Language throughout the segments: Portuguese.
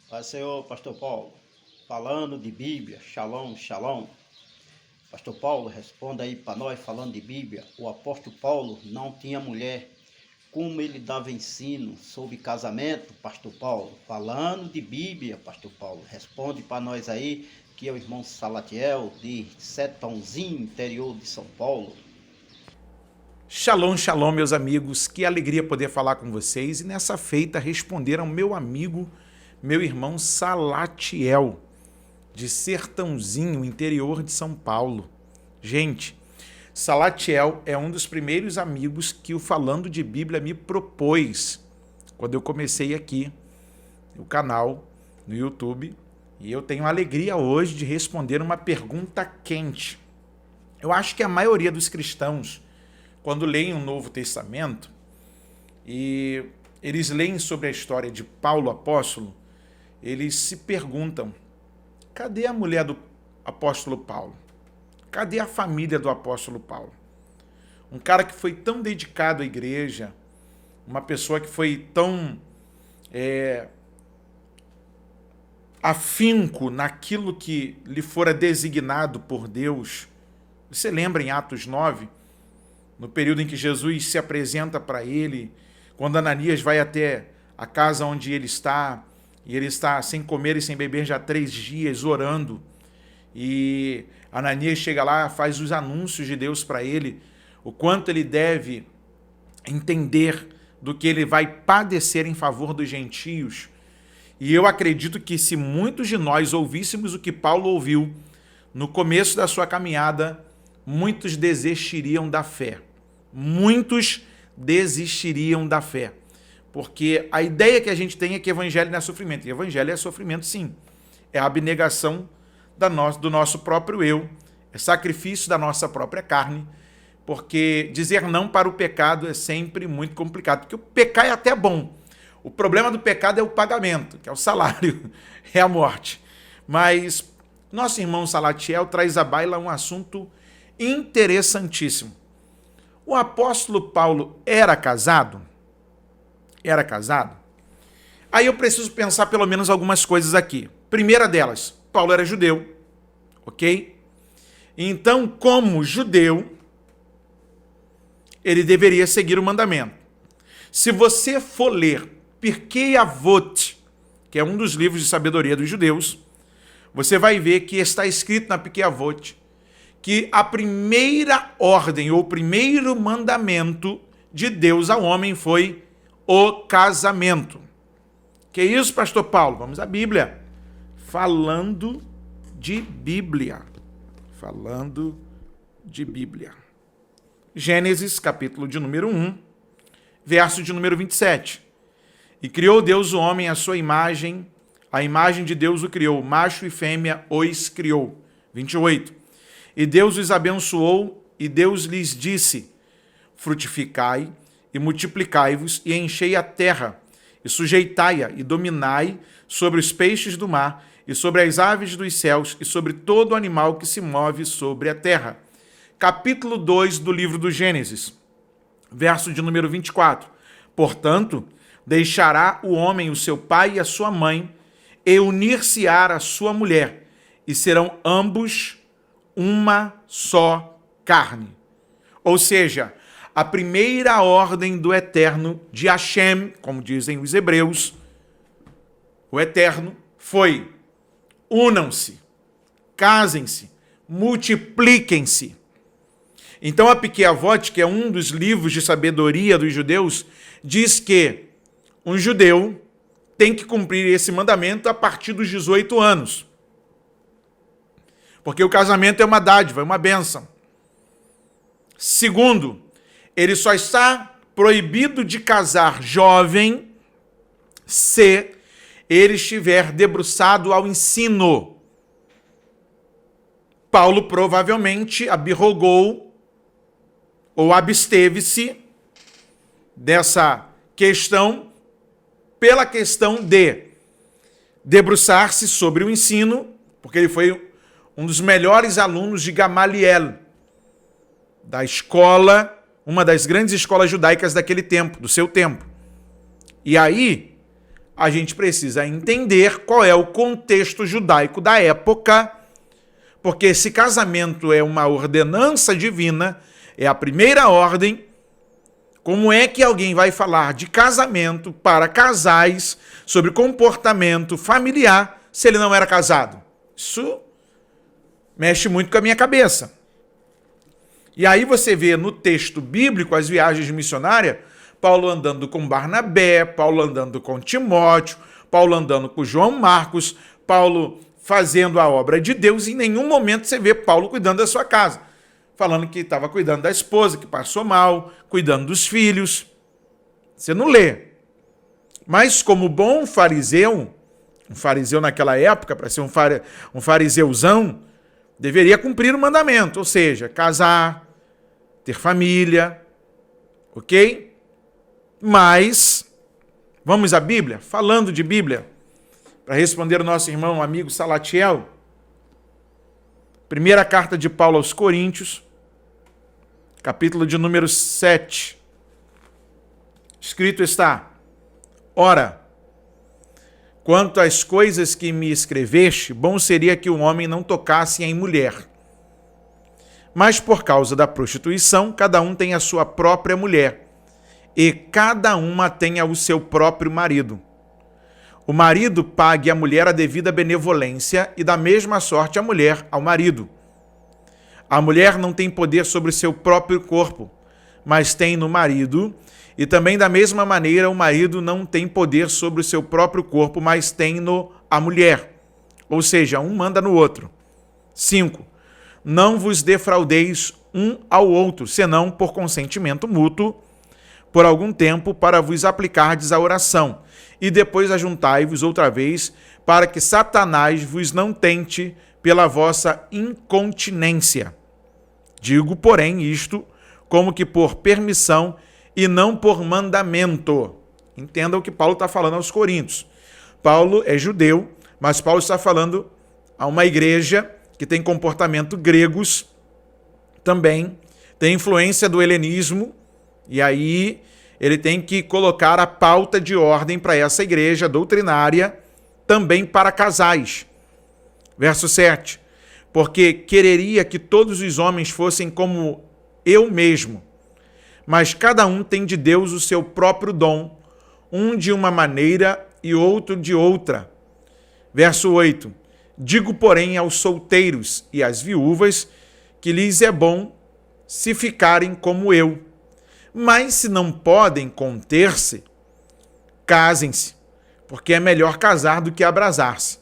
Pai Senhor, Pastor Paulo, falando de Bíblia, Shalom, Shalom. Pastor Paulo, responda aí para nós, falando de Bíblia. O apóstolo Paulo não tinha mulher. Como ele dava ensino sobre casamento, Pastor Paulo? Falando de Bíblia, Pastor Paulo, responde para nós aí, que é o irmão Salatiel, de Sertãozinho, interior de São Paulo. Shalom, shalom, meus amigos. Que alegria poder falar com vocês e nessa feita responder ao meu amigo, meu irmão Salatiel, de Sertãozinho, interior de São Paulo. Gente, Salatiel é um dos primeiros amigos que o Falando de Bíblia me propôs quando eu comecei aqui o canal no YouTube, e eu tenho a alegria hoje de responder uma pergunta quente. Eu acho que a maioria dos cristãos, quando leem o Novo Testamento e eles leem sobre a história de Paulo apóstolo, eles se perguntam: cadê a mulher do apóstolo Paulo? Cadê a família do apóstolo Paulo? Um cara que foi tão dedicado à igreja, uma pessoa que foi tão afinco naquilo que lhe fora designado por Deus. Você lembra em Atos 9, no período em que Jesus se apresenta para ele, quando Ananias vai até a casa onde ele está, e ele está sem comer e sem beber já 3 dias, orando, e Ananias chega lá, faz os anúncios de Deus para ele, o quanto ele deve entender do que ele vai padecer em favor dos gentios. E eu acredito que se muitos de nós ouvíssemos o que Paulo ouviu no começo da sua caminhada, muitos desistiriam da fé. Muitos desistiriam da fé. Porque a ideia que a gente tem é que evangelho não é sofrimento. E evangelho é sofrimento, sim. É a abnegação do nosso próprio eu. É sacrifício da nossa própria carne. Porque dizer não para o pecado é sempre muito complicado. Porque o pecar é até bom. O problema do pecado é o pagamento, que é o salário, é a morte. Mas nosso irmão Salatiel traz à baila um assunto interessantíssimo. O apóstolo Paulo era casado? Era casado? Aí eu preciso pensar pelo menos algumas coisas aqui. Primeira delas, Paulo era judeu, ok? Então, como judeu, ele deveria seguir o mandamento. Se você for ler Pirkei Avot, que é um dos livros de sabedoria dos judeus, você vai ver que está escrito na Pirkei Avot que a primeira ordem ou o primeiro mandamento de Deus ao homem foi o casamento. Que isso, pastor Paulo? Vamos à Bíblia. Falando de Bíblia. Falando de Bíblia. Gênesis, capítulo de número 1, verso de número 27. E criou Deus o homem à sua imagem, a imagem de Deus o criou, macho e fêmea os criou. 28. E Deus os abençoou, e Deus lhes disse: frutificai e multiplicai-vos, e enchei a terra, e sujeitai-a, e dominai sobre os peixes do mar, e sobre as aves dos céus, e sobre todo animal que se move sobre a terra. Capítulo 2 do livro do Gênesis, verso de número 24. Portanto, deixará o homem o seu pai e a sua mãe, e unir-se-á à sua mulher, e serão ambos uma só carne. Ou seja, a primeira ordem do Eterno, de Hashem, como dizem os hebreus, o Eterno, foi: unam-se, casem-se, multipliquem-se. Então a Pirkei Avot, que é um dos livros de sabedoria dos judeus, diz que um judeu tem que cumprir esse mandamento a partir dos 18 anos. Porque o casamento é uma dádiva, é uma bênção. Segundo, ele só está proibido de casar jovem se ele estiver debruçado ao ensino. Paulo provavelmente abrogou ou absteve-se dessa questão pela questão de debruçar-se sobre o ensino, porque ele foi um dos melhores alunos de Gamaliel, da escola, uma das grandes escolas judaicas daquele tempo, do seu tempo. E aí, a gente precisa entender qual é o contexto judaico da época, porque esse casamento é uma ordenança divina, é a primeira ordem. Como é que alguém vai falar de casamento para casais, sobre comportamento familiar, se ele não era casado? Isso mexe muito com a minha cabeça. E aí você vê no texto bíblico, as viagens missionárias, Paulo andando com Barnabé, Paulo andando com Timóteo, Paulo andando com João Marcos, Paulo fazendo a obra de Deus, e em nenhum momento você vê Paulo cuidando da sua casa, falando que estava cuidando da esposa, que passou mal, cuidando dos filhos. Você não lê. Mas como bom fariseu, um fariseu naquela época, para ser um fariseuzão, deveria cumprir o mandamento, ou seja, casar, ter família, ok? Mas, vamos à Bíblia? Falando de Bíblia, para responder o nosso irmão, amigo Salatiel, primeira carta de Paulo aos Coríntios, capítulo de número 7, escrito está: ora, quanto às coisas que me escreveste, bom seria que o homem não tocasse em mulher. Mas por causa da prostituição, cada um tem a sua própria mulher, e cada uma tenha o seu próprio marido. O marido pague à mulher a devida benevolência, e da mesma sorte a mulher ao marido. A mulher não tem poder sobre o seu próprio corpo, mas tem no marido, e também da mesma maneira o marido não tem poder sobre o seu próprio corpo, mas tem no a mulher. Ou seja, um manda no outro. 5. Não vos defraudeis um ao outro, senão por consentimento mútuo, por algum tempo, para vos aplicardes à oração, e depois ajuntai-vos outra vez, para que Satanás vos não tente pela vossa incontinência. Digo, porém, isto como que por permissão e não por mandamento. Entenda o que Paulo está falando aos Coríntios. Paulo é judeu, mas Paulo está falando a uma igreja que tem comportamento gregos também, tem influência do helenismo, e aí ele tem que colocar a pauta de ordem para essa igreja doutrinária, também para casais. Verso 7. Porque quereria que todos os homens fossem como eu mesmo, mas cada um tem de Deus o seu próprio dom, um de uma maneira e outro de outra. Verso 8. Digo, porém, aos solteiros e às viúvas que lhes é bom se ficarem como eu. Mas se não podem conter-se, casem-se, porque é melhor casar do que abrasar-se.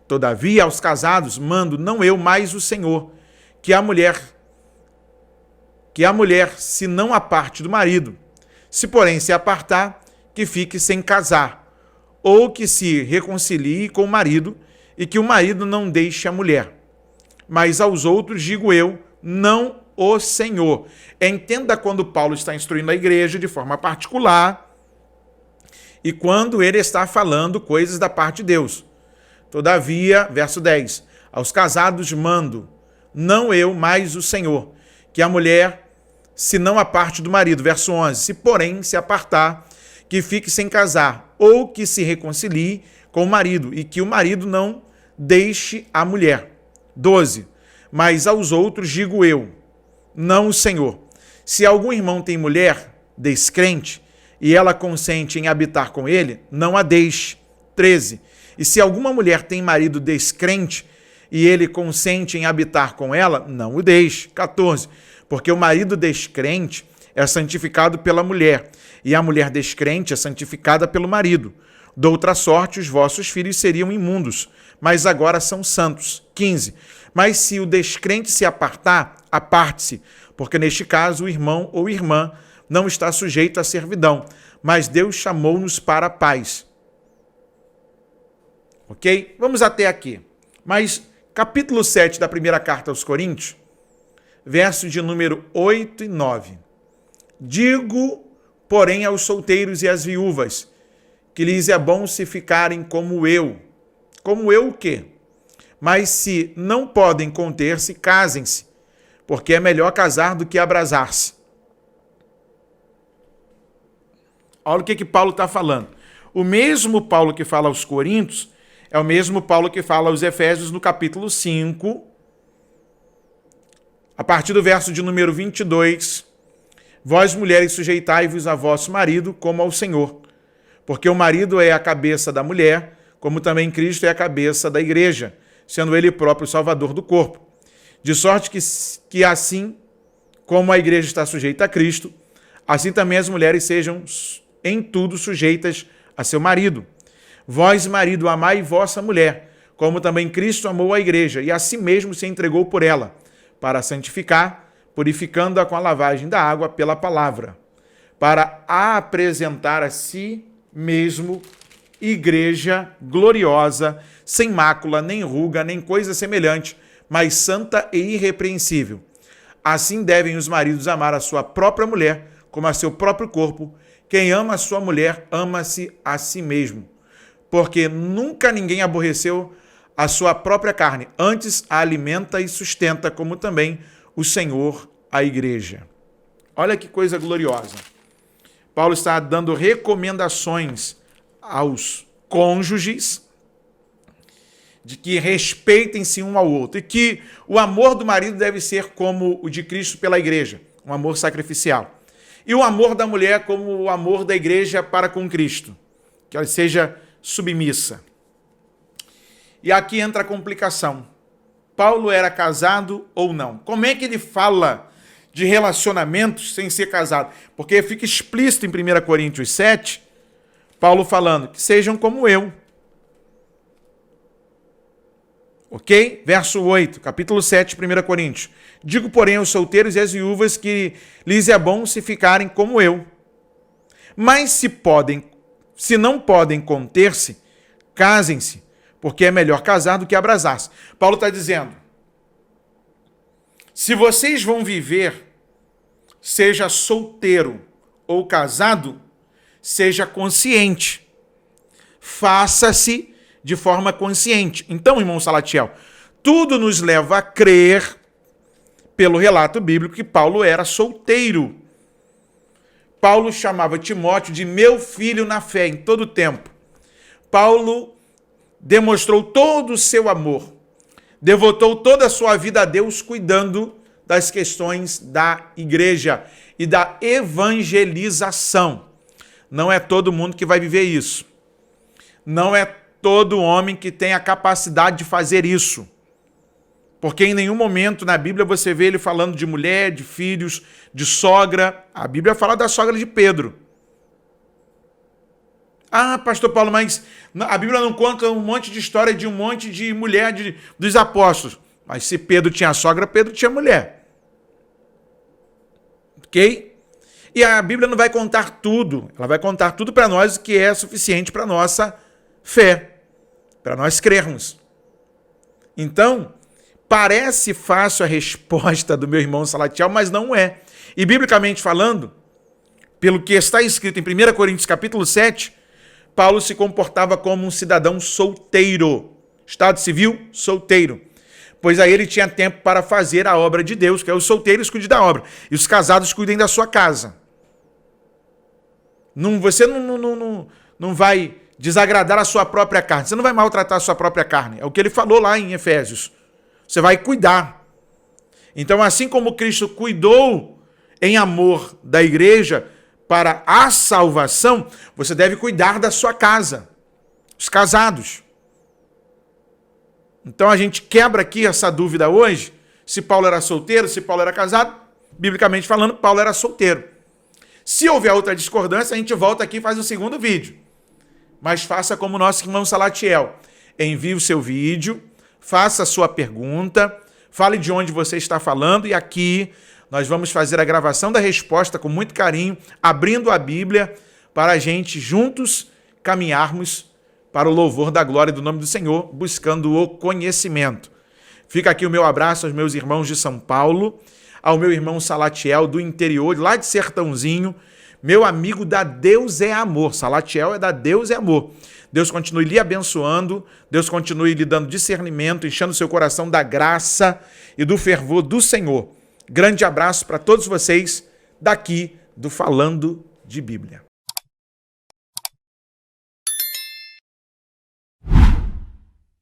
Todavia, aos casados mando, não eu, mas o Senhor, que a mulher se não aparte do marido. Se, porém, se apartar, que fique sem casar, ou que se reconcilie com o marido, e que o marido não deixe a mulher. Mas aos outros digo eu, não o Senhor. Entenda quando Paulo está instruindo a igreja de forma particular e quando ele está falando coisas da parte de Deus. Todavia, verso 10, aos casados mando, não eu, mas o Senhor, que a mulher se não aparte do marido. Verso 11, se porém se apartar, que fique sem casar, ou que se reconcilie com o marido, e que o marido não deixe a mulher. 12, mas aos outros digo eu, não o Senhor. Se algum irmão tem mulher descrente, e ela consente em habitar com ele, não a deixe. 13, e se alguma mulher tem marido descrente, e ele consente em habitar com ela, não o deixe. 14, porque o marido descrente é santificado pela mulher, e a mulher descrente é santificada pelo marido. De outra sorte, os vossos filhos seriam imundos, mas agora são santos. 15. Mas se o descrente se apartar, aparte-se, porque neste caso o irmão ou irmã não está sujeito à servidão, mas Deus chamou-nos para a paz. Ok? Vamos até aqui. Mas capítulo 7 da primeira carta aos Coríntios, versos de número 8 e 9. Digo, porém, aos solteiros e às viúvas, que lhes é bom se ficarem como eu. Como eu o quê? Mas se não podem conter-se, casem-se, porque é melhor casar do que abrasar-se. Olha o que Paulo está falando. O mesmo Paulo que fala aos Coríntios é o mesmo Paulo que fala aos Efésios no capítulo 5, a partir do verso de número 22. Vós, mulheres, sujeitai-vos a vosso marido como ao Senhor, porque o marido é a cabeça da mulher, como também Cristo é a cabeça da igreja, sendo ele próprio o salvador do corpo. De sorte que assim como a igreja está sujeita a Cristo, assim também as mulheres sejam em tudo sujeitas a seu marido. Vós, marido, amai vossa mulher, como também Cristo amou a igreja, e a si mesmo se entregou por ela, para santificar, purificando-a com a lavagem da água pela palavra, para a apresentar a si mesmo igreja gloriosa, sem mácula, nem ruga, nem coisa semelhante, mas santa e irrepreensível. Assim devem os maridos amar a sua própria mulher, como a seu próprio corpo. Quem ama a sua mulher, ama-se a si mesmo. Porque nunca ninguém aborreceu a sua própria carne, antes a alimenta e sustenta, como também o Senhor a igreja. Olha que coisa gloriosa. Paulo está dando recomendações aos cônjuges de que respeitem-se um ao outro e que o amor do marido deve ser como o de Cristo pela igreja, um amor sacrificial. E o amor da mulher como o amor da igreja para com Cristo, que ela seja submissa. E aqui entra a complicação. Paulo era casado ou não? Como é que ele fala de relacionamentos sem ser casado? Porque fica explícito em 1 Coríntios 7, Paulo falando que sejam como eu. Ok? Verso 8, capítulo 7, 1 Coríntios. Digo, porém, aos solteiros e às viúvas que lhes é bom se ficarem como eu. Mas se não podem conter-se, casem-se, porque é melhor casar do que abrasar-se. Paulo está dizendo, se vocês vão viver, seja solteiro ou casado, seja consciente. Faça-se de forma consciente. Então, irmão Salatiel, tudo nos leva a crer, pelo relato bíblico, que Paulo era solteiro. Paulo chamava Timóteo de meu filho na fé, em todo o tempo. Paulo demonstrou todo o seu amor, devotou toda a sua vida a Deus, cuidando das questões da igreja e da evangelização. Não é todo mundo que vai viver isso. Não é todo homem que tem a capacidade de fazer isso. Porque em nenhum momento na Bíblia você vê ele falando de mulher, de filhos, de sogra. A Bíblia fala da sogra de Pedro. Ah, pastor Paulo, mas a Bíblia não conta um monte de história de um monte de mulher dos apóstolos. Mas se Pedro tinha sogra, Pedro tinha mulher. Ok? E a Bíblia não vai contar tudo. Ela vai contar tudo para nós, o que é suficiente para a nossa fé, para nós crermos. Então, parece fácil a resposta do meu irmão Salatiel, mas não é. E biblicamente falando, pelo que está escrito em 1 Coríntios capítulo 7, Paulo se comportava como um cidadão solteiro. Estado civil, solteiro. Pois aí ele tinha tempo para fazer a obra de Deus, que é os solteiros cuidem da obra, e os casados cuidem da sua casa. Você não vai desagradar a sua própria carne, você não vai maltratar a sua própria carne. É o que ele falou lá em Efésios. Você vai cuidar. Então, assim como Cristo cuidou em amor da igreja para a salvação, você deve cuidar da sua casa, os casados. Então, a gente quebra aqui essa dúvida hoje, se Paulo era solteiro, se Paulo era casado. Biblicamente falando, Paulo era solteiro. Se houver outra discordância, a gente volta aqui e faz um segundo vídeo. Mas faça como nosso irmão Salatiel. Envie o seu vídeo, faça a sua pergunta, fale de onde você está falando e aqui nós vamos fazer a gravação da resposta com muito carinho, abrindo a Bíblia para a gente juntos caminharmos para o louvor da glória do nome do Senhor, buscando o conhecimento. Fica aqui o meu abraço aos meus irmãos de São Paulo, ao meu irmão Salatiel do interior, lá de Sertãozinho, meu amigo da Deus é Amor. Salatiel é da Deus é Amor. Deus continue lhe abençoando, Deus continue lhe dando discernimento, enchendo seu coração da graça e do fervor do Senhor. Grande abraço para todos vocês daqui do Falando de Bíblia.